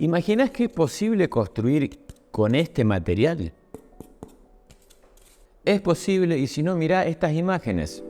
¿Imaginás que es posible construir con este material? Es posible, y si no, mirá estas imágenes.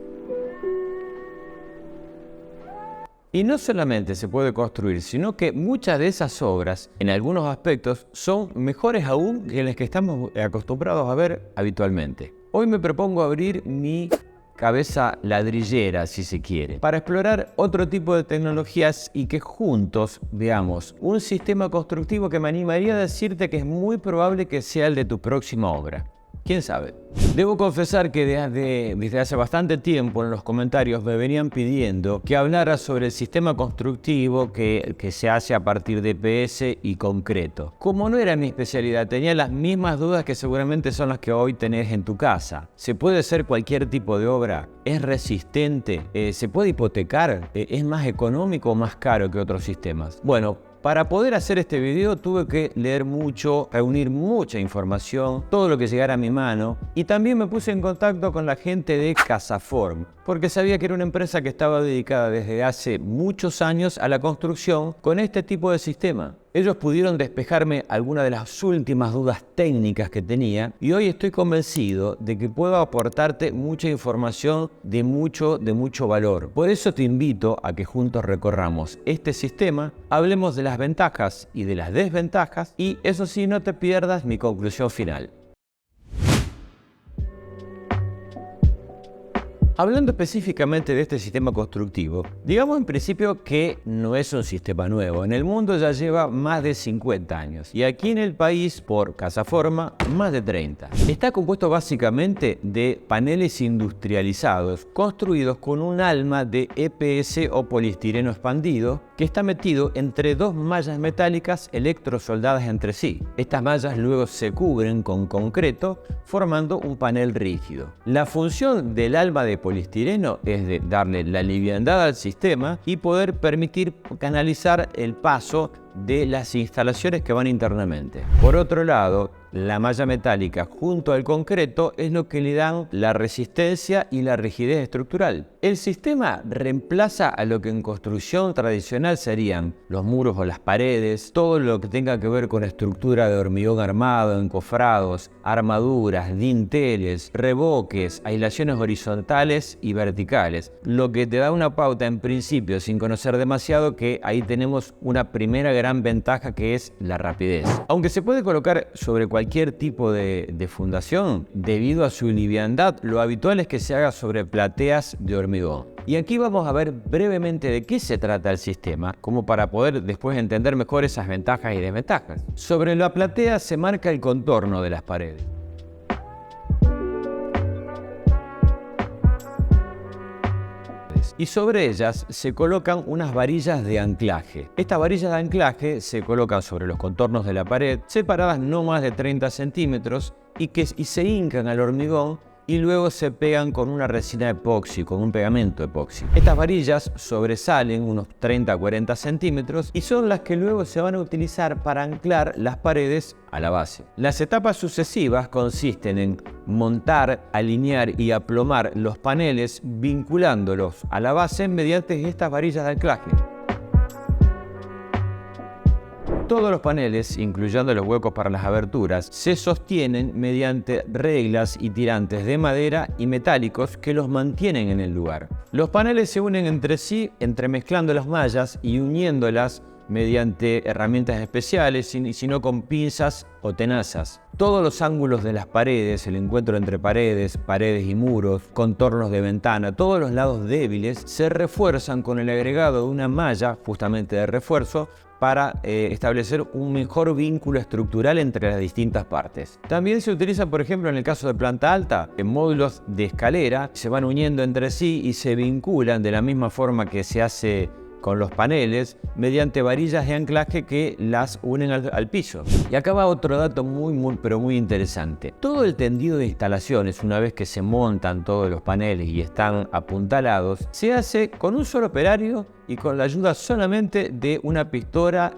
Y no solamente se puede construir, sino que muchas de esas obras, en algunos aspectos, son mejores aún que las que estamos acostumbrados a ver habitualmente. Hoy me propongo abrir mi cabeza ladrillera, si se quiere, para explorar otro tipo de tecnologías y que juntos veamos un sistema constructivo que me animaría a decirte que es muy probable que sea el de tu próxima obra. ¿Quién sabe? Debo confesar que desde hace bastante tiempo en los comentarios me venían pidiendo que hablara sobre el sistema constructivo que se hace a partir de EPS y concreto. Como no era mi especialidad, tenía las mismas dudas que seguramente son las que hoy tenés en tu casa. ¿Se puede hacer cualquier tipo de obra? ¿Es resistente? ¿Se puede hipotecar? ¿Es más económico o más caro que otros sistemas? Bueno, para poder hacer este video tuve que leer mucho, reunir mucha información, todo lo que llegara a mi mano, y también me puse en contacto con la gente de Casaform, porque sabía que era una empresa que estaba dedicada desde hace muchos años a la construcción con este tipo de sistema. Ellos pudieron despejarme algunas de las últimas dudas técnicas que tenía y hoy estoy convencido de que puedo aportarte mucha información de mucho valor. Por eso te invito a que juntos recorramos este sistema, hablemos de las ventajas y de las desventajas y eso sí, no te pierdas mi conclusión final. Hablando específicamente de este sistema constructivo, digamos en principio que no es un sistema nuevo. En el mundo ya lleva más de 50 años y aquí en el país, por Casaform, más de 30. Está compuesto básicamente de paneles industrializados construidos con un alma de EPS o poliestireno expandido que está metido entre dos mallas metálicas electrosoldadas entre sí. Estas mallas luego se cubren con concreto formando un panel rígido. La función del alma de poliestireno es de darle la liviandad al sistema y poder permitir canalizar el paso de las instalaciones que van internamente. Por otro lado, la malla metálica junto al concreto es lo que le dan la resistencia y la rigidez estructural. El sistema reemplaza a lo que en construcción tradicional serían los muros o las paredes, todo lo que tenga que ver con estructura de hormigón armado, encofrados, armaduras, dinteles, revoques, aislaciones horizontales y verticales, lo que te da una pauta en principio, sin conocer demasiado, que ahí tenemos una primera gran ventaja que es la rapidez. Aunque se puede colocar sobre cualquier tipo de fundación, debido a su liviandad, lo habitual es que se haga sobre plateas de hormigón. Y aquí vamos a ver brevemente de qué se trata el sistema, como para poder después entender mejor esas ventajas y desventajas. Sobre la platea se marca el contorno de las paredes. Y sobre ellas se colocan unas varillas de anclaje. Estas varillas de anclaje se colocan sobre los contornos de la pared, separadas no más de 30 centímetros y se hincan al hormigón y luego se pegan con una resina epoxi, con un pegamento epoxi. Estas varillas sobresalen unos 30 a 40 centímetros y son las que luego se van a utilizar para anclar las paredes a la base. Las etapas sucesivas consisten en montar, alinear y aplomar los paneles vinculándolos a la base mediante estas varillas de anclaje. Todos los paneles, incluyendo los huecos para las aberturas, se sostienen mediante reglas y tirantes de madera y metálicos que los mantienen en el lugar. Los paneles se unen entre sí entremezclando las mallas y uniéndolas mediante herramientas especiales, sino con pinzas o tenazas. Todos los ángulos de las paredes, el encuentro entre paredes y muros, contornos de ventana, todos los lados débiles se refuerzan con el agregado de una malla, justamente de refuerzo, para establecer un mejor vínculo estructural entre las distintas partes. También se utiliza, por ejemplo, en el caso de planta alta, en módulos de escalera, se van uniendo entre sí y se vinculan de la misma forma que se hace con los paneles mediante varillas de anclaje que las unen al piso. Y acá va otro dato muy interesante. Todo el tendido de instalaciones, una vez que se montan todos los paneles y están apuntalados, se hace con un solo operario y con la ayuda solamente de una pistola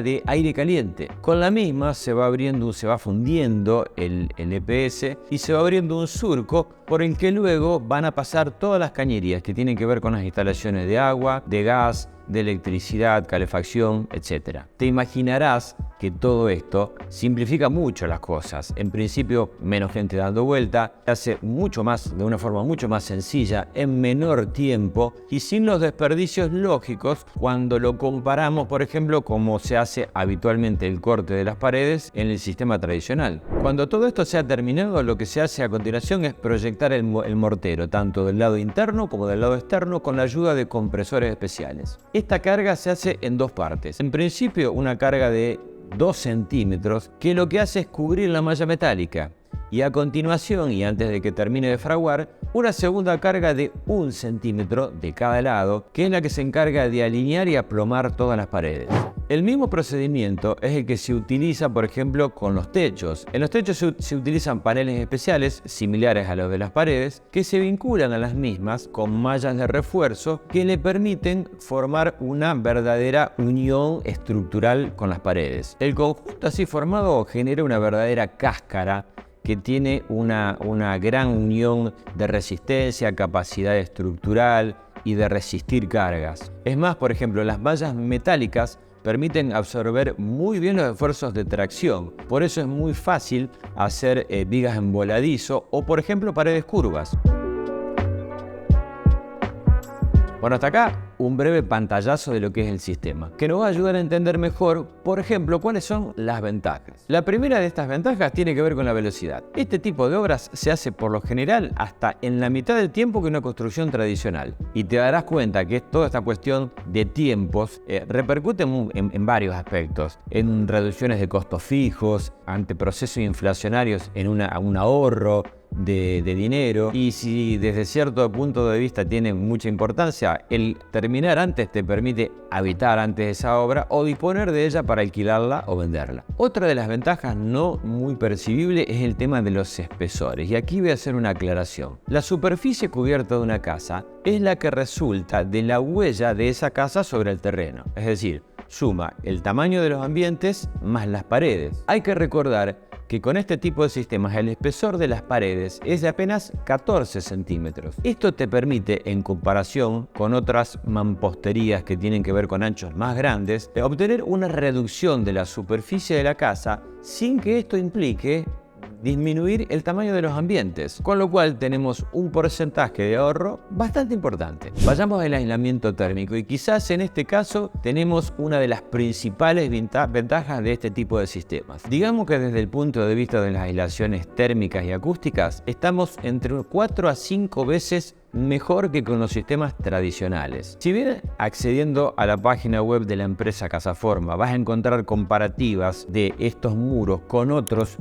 de aire caliente. Con la misma se va fundiendo el EPS y se va abriendo un surco por el que luego van a pasar todas las cañerías que tienen que ver con las instalaciones de agua, de gas, de electricidad, calefacción, etc. Te imaginarás que todo esto simplifica mucho las cosas. En principio, menos gente dando vuelta, se hace mucho más, de una forma mucho más sencilla, en menor tiempo y sin los desperdicios lógicos cuando lo comparamos, por ejemplo, como se hace habitualmente el corte de las paredes en el sistema tradicional. Cuando todo esto se ha terminado, lo que se hace a continuación es proyectar el mortero, tanto del lado interno como del lado externo, con la ayuda de compresores especiales. Esta carga se hace en dos partes. En principio, una carga de 2 centímetros que lo que hace es cubrir la malla metálica. Y a continuación, y antes de que termine de fraguar, una segunda carga de 1 centímetro de cada lado, que es la que se encarga de alinear y aplomar todas las paredes. El mismo procedimiento es el que se utiliza, por ejemplo, con los techos. En los techos se utilizan paneles especiales, similares a los de las paredes, que se vinculan a las mismas con mallas de refuerzo que le permiten formar una verdadera unión estructural con las paredes. El conjunto así formado genera una verdadera cáscara que tiene una gran unión de resistencia, capacidad estructural y de resistir cargas. Es más, por ejemplo, las mallas metálicas permiten absorber muy bien los esfuerzos de tracción. Por eso es muy fácil hacer vigas en voladizo o, por ejemplo, paredes curvas. Bueno, hasta acá un breve pantallazo de lo que es el sistema, que nos va a ayudar a entender mejor, por ejemplo, cuáles son las ventajas. La primera de estas ventajas tiene que ver con la velocidad. Este tipo de obras se hace por lo general hasta en la mitad del tiempo que una construcción tradicional. Y te darás cuenta que toda esta cuestión de tiempos repercute en varios aspectos. En reducciones de costos fijos, ante procesos inflacionarios, en un ahorro de dinero, y si desde cierto punto de vista tiene mucha importancia, el terminar antes te permite habitar antes de esa obra o disponer de ella para alquilarla o venderla. Otra de las ventajas no muy percibible es el tema de los espesores, y aquí voy a hacer una aclaración. La superficie cubierta de una casa es la que resulta de la huella de esa casa sobre el terreno, es decir, suma el tamaño de los ambientes más las paredes. Hay que recordar que con este tipo de sistemas el espesor de las paredes es de apenas 14 centímetros. Esto te permite, en comparación con otras mamposterías que tienen que ver con anchos más grandes, obtener una reducción de la superficie de la casa sin que esto implique disminuir el tamaño de los ambientes, con lo cual tenemos un porcentaje de ahorro bastante importante. Vayamos al aislamiento térmico y quizás en este caso tenemos una de las principales ventajas de este tipo de sistemas. Digamos que desde el punto de vista de las aislaciones térmicas y acústicas estamos entre 4 a 5 veces mejor que con los sistemas tradicionales. Si bien accediendo a la página web de la empresa Casaforma vas a encontrar comparativas de estos muros con otros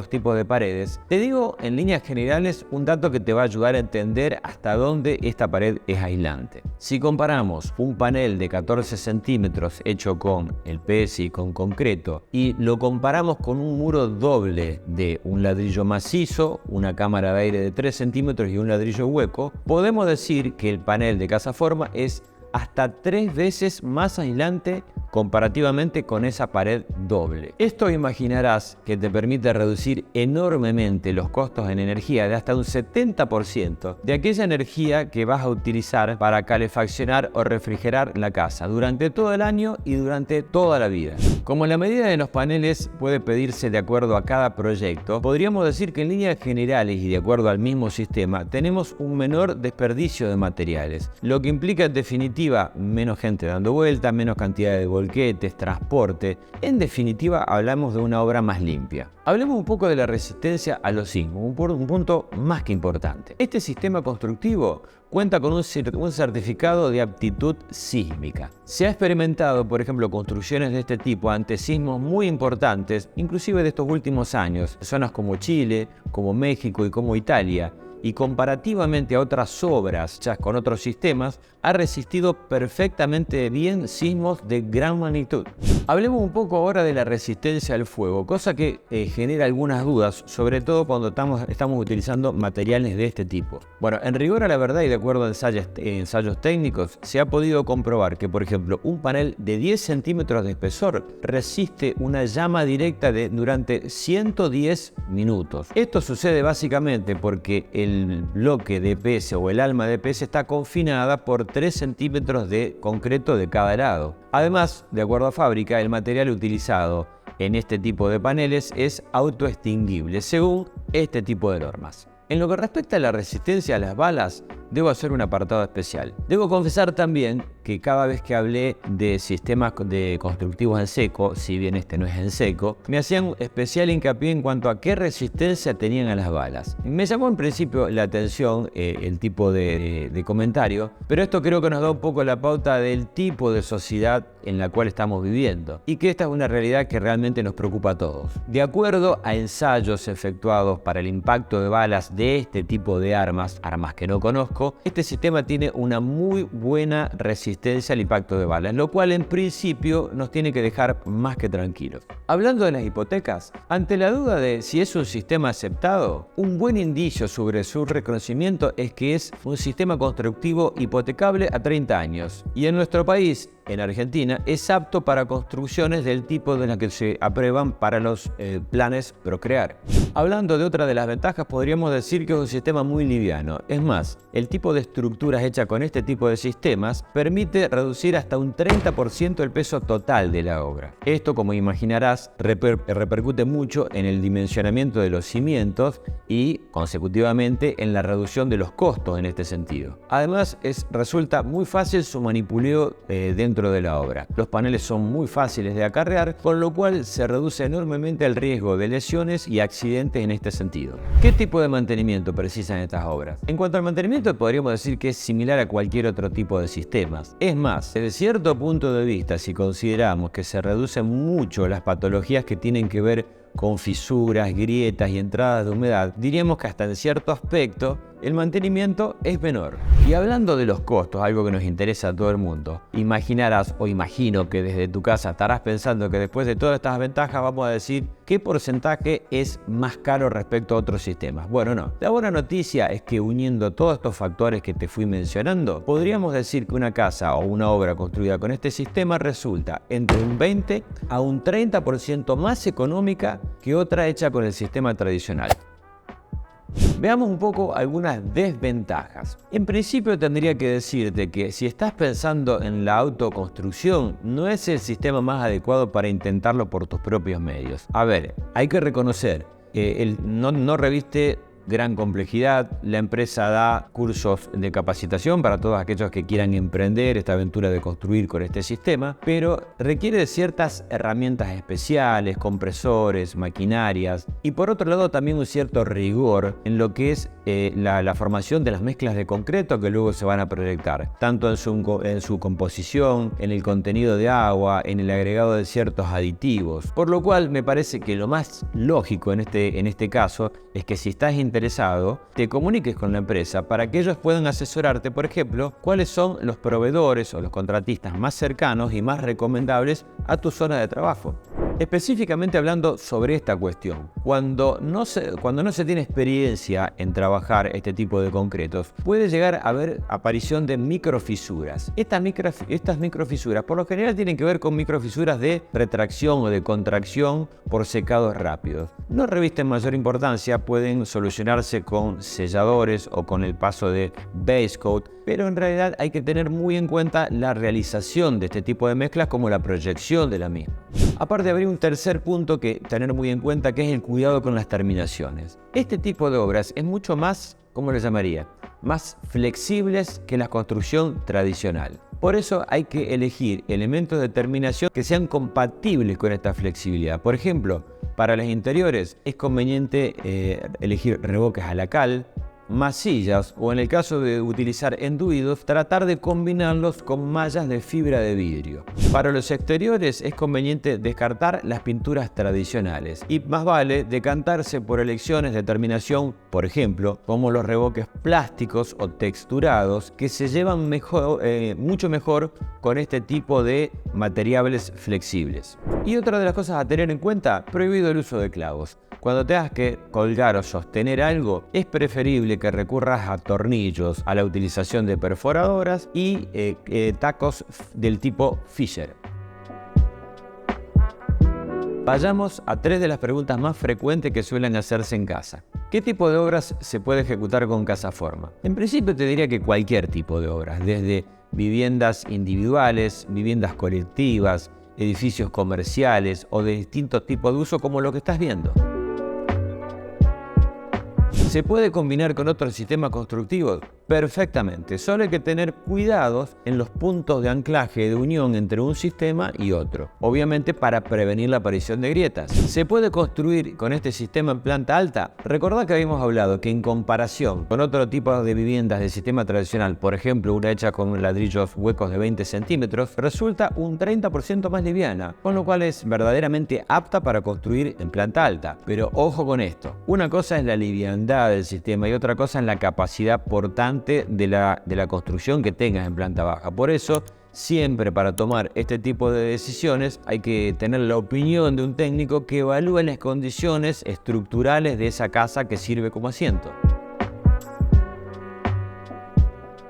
tipos de paredes, te digo en líneas generales un dato que te va a ayudar a entender hasta dónde esta pared es aislante. Si comparamos un panel de 14 centímetros hecho con el PS y con concreto y lo comparamos con un muro doble de un ladrillo macizo, una cámara de aire de 3 centímetros y un ladrillo hueco, podemos decir que el panel de Casaforma es hasta 3 veces más aislante comparativamente con esa pared doble. Esto imaginarás que te permite reducir enormemente los costos en energía de hasta un 70% de aquella energía que vas a utilizar para calefaccionar o refrigerar la casa durante todo el año y durante toda la vida. Como la medida de los paneles puede pedirse de acuerdo a cada proyecto, podríamos decir que en líneas generales y de acuerdo al mismo sistema tenemos un menor desperdicio de materiales, lo que implica en definitiva menos gente dando vuelta, menos cantidad de volquetes, transporte. En definitiva hablamos de una obra más limpia. Hablemos un poco de la resistencia a los sismos, un punto más que importante. Este sistema constructivo cuenta con un certificado de aptitud sísmica. Se ha experimentado, por ejemplo, construcciones de este tipo ante sismos muy importantes, inclusive de estos últimos años, zonas como Chile, como México y como Italia, y comparativamente a otras obras hechas con otros sistemas, ha resistido perfectamente bien sismos de gran magnitud. Hablemos un poco ahora de la resistencia al fuego, cosa que genera algunas dudas, sobre todo cuando estamos utilizando materiales de este tipo. Bueno, en rigor a la verdad y de acuerdo a ensayos técnicos, se ha podido comprobar que, por ejemplo, un panel de 10 centímetros de espesor resiste una llama directa durante 110 minutos. Esto sucede básicamente porque el bloque de EPS o el alma de EPS está confinada por 3 centímetros de concreto de cada lado. Además, de acuerdo a fábrica, el material utilizado en este tipo de paneles es autoextinguible según este tipo de normas. En lo que respecta a la resistencia a las balas, debo hacer un apartado especial. Debo confesar también que cada vez que hablé de sistemas constructivos en seco, si bien este no es en seco, me hacían especial hincapié en cuanto a qué resistencia tenían a las balas. Me llamó en principio la atención el tipo de comentario, pero esto creo que nos da un poco la pauta del tipo de sociedad en la cual estamos viviendo y que esta es una realidad que realmente nos preocupa a todos. De acuerdo a ensayos efectuados para el impacto de balas de este tipo de armas que no conozco, este sistema tiene una muy buena resistencia al impacto de balas, lo cual en principio nos tiene que dejar más que tranquilos. Hablando de las hipotecas, ante la duda de si es un sistema aceptado, un buen indicio sobre su reconocimiento es que es un sistema constructivo hipotecable a 30 años y en nuestro país, en Argentina, es apto para construcciones del tipo de las que se aprueban para los planes Procrear. Hablando de otra de las ventajas, podríamos decir que es un sistema muy liviano. Es más, el tipo de estructuras hechas con este tipo de sistemas permite reducir hasta un 30% el peso total de la obra. Esto, como imaginarás, repercute mucho en el dimensionamiento de los cimientos y, consecutivamente, en la reducción de los costos en este sentido. Además, resulta muy fácil su manipuleo dentro de la obra. Los paneles son muy fáciles de acarrear, con lo cual se reduce enormemente el riesgo de lesiones y accidentes en este sentido. ¿Qué tipo de mantenimiento precisan estas obras? En cuanto al mantenimiento, podríamos decir que es similar a cualquier otro tipo de sistemas. Es más, desde cierto punto de vista, si consideramos que se reducen mucho las patologías que tienen que ver con fisuras, grietas y entradas de humedad, diríamos que hasta en cierto aspecto el mantenimiento es menor. Y hablando de los costos, algo que nos interesa a todo el mundo, imaginarás o imagino que desde tu casa estarás pensando que después de todas estas ventajas vamos a decir qué porcentaje es más caro respecto a otros sistemas. Bueno, no. La buena noticia es que uniendo todos estos factores que te fui mencionando, podríamos decir que una casa o una obra construida con este sistema resulta entre un 20 a un 30% más económica que otra hecha con el sistema tradicional. Veamos un poco algunas desventajas. En principio tendría que decirte que si estás pensando en la autoconstrucción, no es el sistema más adecuado para intentarlo por tus propios medios. A ver, hay que reconocer, no reviste gran complejidad. La empresa da cursos de capacitación para todos aquellos que quieran emprender esta aventura de construir con este sistema, pero requiere de ciertas herramientas especiales, compresores, maquinarias y por otro lado también un cierto rigor en lo que es la formación de las mezclas de concreto que luego se van a proyectar, tanto en su composición, en el contenido de agua, en el agregado de ciertos aditivos, por lo cual me parece que lo más lógico en este caso es que si estás interesado, te comuniques con la empresa para que ellos puedan asesorarte, por ejemplo, cuáles son los proveedores o los contratistas más cercanos y más recomendables a tu zona de trabajo. Específicamente hablando sobre esta cuestión, cuando no se tiene experiencia en trabajar este tipo de concretos, puede llegar a haber aparición de microfisuras. Estas microfisuras por lo general tienen que ver con microfisuras de retracción o de contracción por secados rápidos. No revisten mayor importancia, pueden solucionarse con selladores o con el paso de base coat, pero en realidad hay que tener muy en cuenta la realización de este tipo de mezclas como la proyección de la misma. Aparte habría un tercer punto que tener muy en cuenta, que es el cuidado con las terminaciones. Este tipo de obras es mucho más, ¿cómo le llamaría?, más flexibles que la construcción tradicional. Por eso hay que elegir elementos de terminación que sean compatibles con esta flexibilidad. Por ejemplo, para los interiores es conveniente elegir revoques a la cal, masillas o en el caso de utilizar enduidos, tratar de combinarlos con mallas de fibra de vidrio. Para los exteriores es conveniente descartar las pinturas tradicionales y más vale decantarse por elecciones de terminación, por ejemplo, como los revoques plásticos o texturados que se llevan mucho mejor con este tipo de materiales flexibles. Y otra de las cosas a tener en cuenta, prohibido el uso de clavos. Cuando tengas que colgar o sostener algo, es preferible que recurras a tornillos, a la utilización de perforadoras y tacos del tipo Fisher. Vayamos a 3 de las preguntas más frecuentes que suelen hacerse en casa. ¿Qué tipo de obras se puede ejecutar con Casaforma? En principio te diría que cualquier tipo de obras, desde viviendas individuales, viviendas colectivas, edificios comerciales o de distintos tipos de uso como lo que estás viendo. ¿Se puede combinar con otros sistemas constructivos? Perfectamente, solo hay que tener cuidados en los puntos de anclaje de unión entre un sistema y otro, obviamente para prevenir la aparición de grietas. ¿Se puede construir con este sistema en planta alta? Recordad que habíamos hablado que en comparación con otro tipo de viviendas del sistema tradicional, por ejemplo una hecha con ladrillos huecos de 20 centímetros, resulta un 30% más liviana, con lo cual es verdaderamente apta para construir en planta alta. Pero ojo con esto, una cosa es la liviandad del sistema y otra cosa es la capacidad portante de la construcción que tengas en planta baja. Por eso, siempre para tomar este tipo de decisiones hay que tener la opinión de un técnico que evalúe las condiciones estructurales de esa casa que sirve como asiento.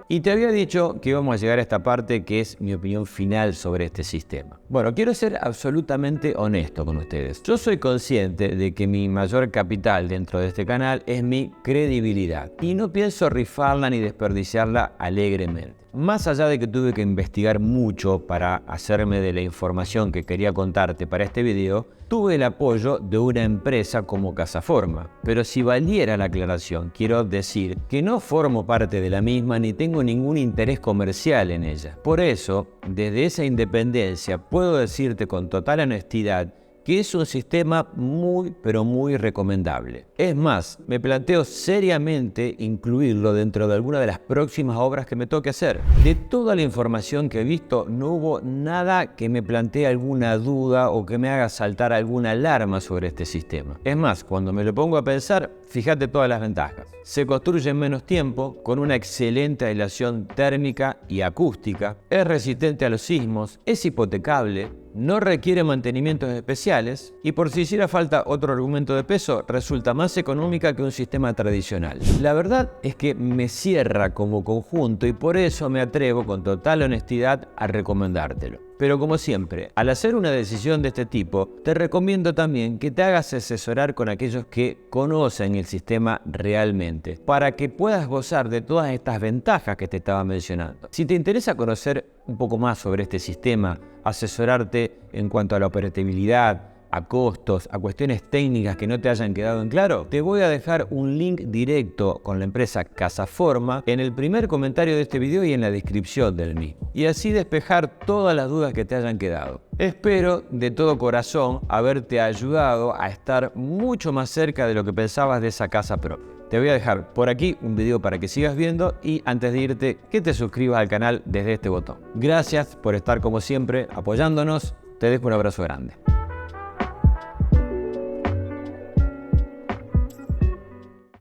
Y te había dicho que íbamos a llegar a esta parte que es mi opinión final sobre este sistema. Bueno, quiero ser absolutamente honesto con ustedes. Yo soy consciente de que mi mayor capital dentro de este canal es mi credibilidad y no pienso rifarla ni desperdiciarla alegremente. Más allá de que tuve que investigar mucho para hacerme de la información que quería contarte para este video, tuve el apoyo de una empresa como Casaforma. Pero si valiera la aclaración, quiero decir que no formo parte de la misma ni tengo ningún interés comercial en ella. Por eso, desde esa independencia, puedo decirte con total honestidad que es un sistema muy, pero muy recomendable. Es más, me planteo seriamente incluirlo dentro de alguna de las próximas obras que me toque hacer. De toda la información que he visto, no hubo nada que me plantee alguna duda o que me haga saltar alguna alarma sobre este sistema. Es más, cuando me lo pongo a pensar, fíjate todas las ventajas. Se construye en menos tiempo, con una excelente aislación térmica y acústica, es resistente a los sismos, es hipotecable, no requiere mantenimientos especiales y por si hiciera falta otro argumento de peso, resulta más económica que un sistema tradicional. La verdad es que me cierra como conjunto y por eso me atrevo con total honestidad a recomendártelo. Pero como siempre, al hacer una decisión de este tipo, te recomiendo también que te hagas asesorar con aquellos que conocen el sistema realmente, para que puedas gozar de todas estas ventajas que te estaba mencionando. Si te interesa conocer un poco más sobre este sistema, asesorarte en cuanto a la operatividad, a costos, a cuestiones técnicas que no te hayan quedado en claro, te voy a dejar un link directo con la empresa Casaforma en el primer comentario de este video y en la descripción del mismo. Y así despejar todas las dudas que te hayan quedado. Espero de todo corazón haberte ayudado a estar mucho más cerca de lo que pensabas de esa casa propia. Te voy a dejar por aquí un video para que sigas viendo y antes de irte que te suscribas al canal desde este botón. Gracias por estar como siempre apoyándonos. Te dejo un abrazo grande.